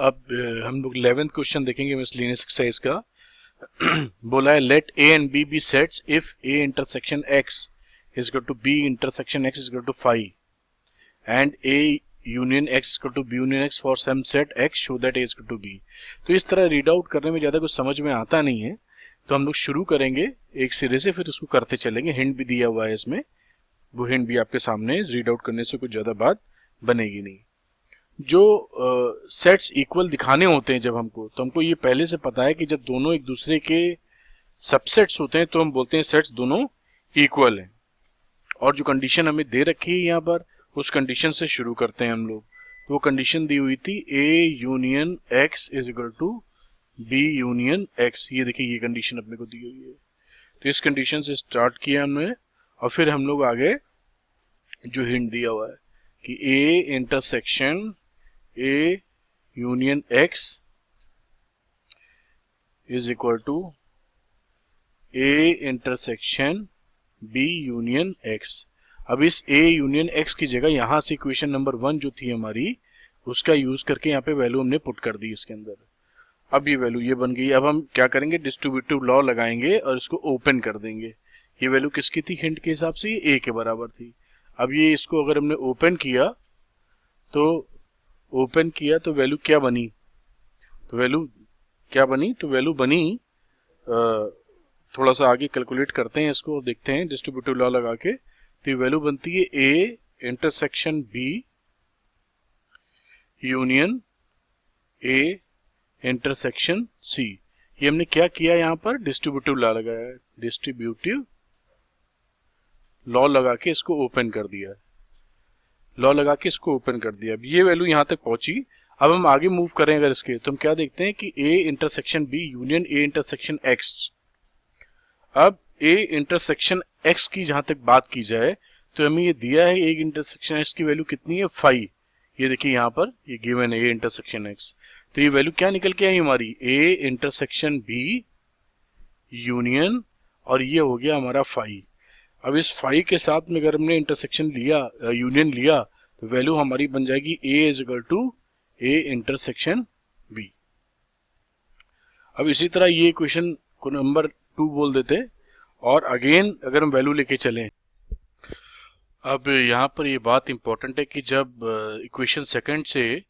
अब हम लोग 11th क्वेश्चन देखेंगे मिसलेनियस एक्सरसाइज का। बोला है let A and B be sets if A intersection X is equal to B intersection X is equal to 5 and A union X is equal to B union X for some set X show that A is equal to B. तो इस तरह read out करने में ज़्यादा कुछ समझ में आता नहीं है, तो हम लोग शुरू करेंगे एक सिरे से, फिर उसको करते चलेंगे। हिंट भी दिया हुआ है इसमें, वो हिंट भी आपके सामने है। रीड आउट करने से कुछ ज़्यादा बात बनेगी नहीं। जो सेट्स इक्वल दिखाने होते हैं जब हमको, तो हमको ये पहले से पता है कि जब दोनों एक दूसरे के सबसेट्स होते हैं तो हम बोलते हैं सेट्स दोनों इक्वल हैं। और जो कंडीशन हमें दे रखी है यहाँ पर, उस कंडीशन से शुरू करते हैं हम लोग। तो वो कंडीशन दी हुई थी A union X is equal to B union X. ये देखिए, ये कंडीशन अपने को दी हुई है। तो इस कंडीशन से स्टार्ट किया हमने, और फिर हम लोग आगे जो हिंट दिया हुआ है कि A intersection A union X is equal to A intersection B union X. अब इस ए यूनियन एक्स की जगह यहां से इक्वेशन नंबर 1 जो थी हमारी, उसका यूज करके यहाँ पे वैल्यू हमने पुट कर दी इसके अंदर। अब ये वैल्यू ये बन गई। अब हम क्या करेंगे, डिस्ट्रीब्यूटिव लॉ लगाएंगे और इसको ओपन कर देंगे। ये वैल्यू किसकी थी हिंट के हिसाब से? ये ए के बराबर थी। अब ये इसको अगर हमने ओपन किया तो वैल्यू क्या बनी? तो वैल्यू बनी थोड़ा सा आगे कैलकुलेट करते हैं इसको और देखते हैं डिस्ट्रीब्यूटिव लॉ लगा के। तो ये वैल्यू बनती है A intersection B union A intersection C. ये हमने क्या किया यहाँ पर? डिस्ट्रीब्यूटिव लॉ लगाया, डिस्ट्रीब्यूटिव लॉ लगा के इसको ओपन कर दिया, अब ये वैल्यू यहां तक पहुंची। अब हम आगे मूव करें अगर इसके, तो हम क्या देखते हैं कि A intersection B union A intersection X. अब ए इंटरसेक्शन एक्स की जहां तक बात की जाए तो हमें ये दिया है ए इंटरसेक्शन एक्स की वैल्यू कितनी है? 5। ये देखिए यहाँ पर ये गिवन है ए इंटरसेक्शन एक्स। तो ये वैल्यू क्या निकल के आई हमारी? ए इंटरसेक्शन बी यूनियन, और ये हो गया हमारा 5। अब इस 5 के साथ में अगर हमने इंटरसेक्शन लिया, यूनियन लिया, तो वैल्यू हमारी बन जाएगी A is equal to A intersection B. अब इसी तरह ये इक्वेशन को नंबर 2 बोल देते, और अगेन अगर हम वैल्यू लेके चलें। अब यहाँ पर ये बात इंपॉर्टेंट है कि जब इक्वेशन सेकंड से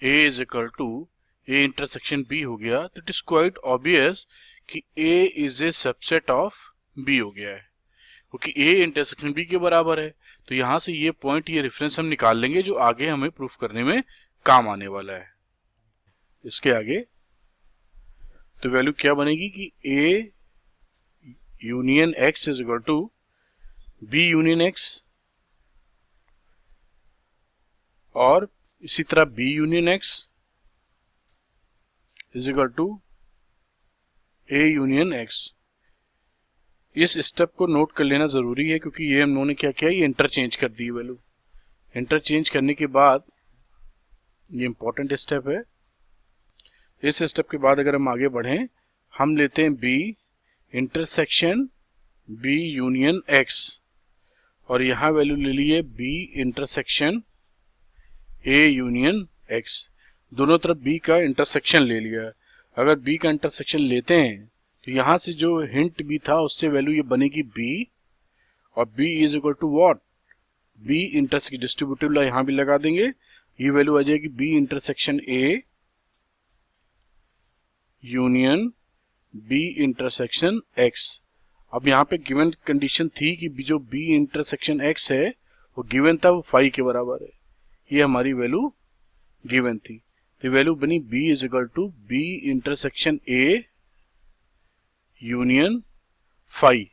a is equal to A intersection b हो गया, तो इट इज क्वाइट ऑब्वियस कि a is a subset of b हो गया है, क्योंकि a इंटरसेक्शन b के बराबर है। तो यहाँ से ये पॉइंट, ये रेफरेंस हम निकाल लेंगे जो आगे हमें प्रूफ करने में काम आने वाला है। इसके आगे तो वैल्यू क्या बनेगी कि a union x is equal to b union x, और इसी तरह b union x is equal to a union x। इस स्टेप को नोट कर लेना जरूरी है, क्योंकि ये हम लोगों ने क्या किया, ये इंटरचेंज कर दी वैल्यू। इंटरचेंज करने के बाद ये इंपॉर्टेंट स्टेप है। इस स्टेप के बाद अगर हम आगे बढ़ें, हम लेते हैं b intersection b union x, और यहां वैल्यू ले ली है b intersection a union x। दोनों तरफ b का इंटरसेक्शन ले लिया। अगर b का इंटरसेक्शन लेते हैं तो यहां से जो हिंट भी था उससे वैल्यू ये बनेगी b, और b is equal to what? b intersection, distributive law यहां भी लगा देंगे, ये वैल्यू आ जाएगी b intersection a union b intersection x। अब यहाँ पे गिवन कंडीशन थी कि जो b इंटरसेक्शन x है वो गिवन था, वो 5 के बराबर है। ये हमारी वैल्यू गिवन थी, तो वैल्यू बनी b is equal to b intersection a union 5,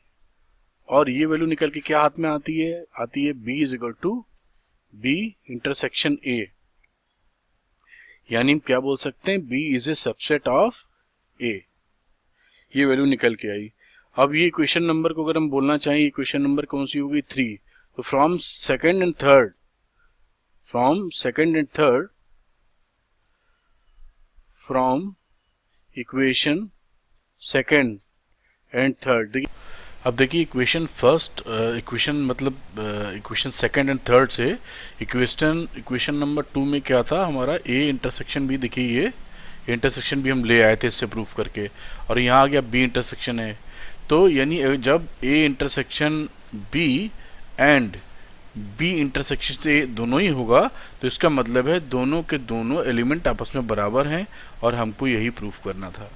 और ये वैल्यू निकल के क्या हाथ में आती है? b is equal to b intersection a। यानी हम क्या बोल सकते हैं? b is a subset of a। ये वैल्यू निकल के आई। अब ये इक्वेशन नंबर को अगर हम बोलना चाहें, इक्वेशन नंबर कौन सी होगी? 3। तो from second and third, from equation second and third, अब देखिए इक्वेशन फर्स्ट, इक्वेशन मतलब इक्वेशन सेकंड एंड थर्ड से इक्वेशन नंबर 2 में क्या था हमारा, ए इंटरसेक्शन बी, देखिए ये इंटरसेक्शन भी हम ले आए थे इससे प्रूफ करके, और यहाँ आ गया बी इंटरसेक्शन है। तो यानी जब A intersection B and B intersection से दोनों ही होगा तो इसका मतलब है दोनों के दोनों एलिमेंट आपस में बराबर हैं, और हमको यही प्रूफ करना था।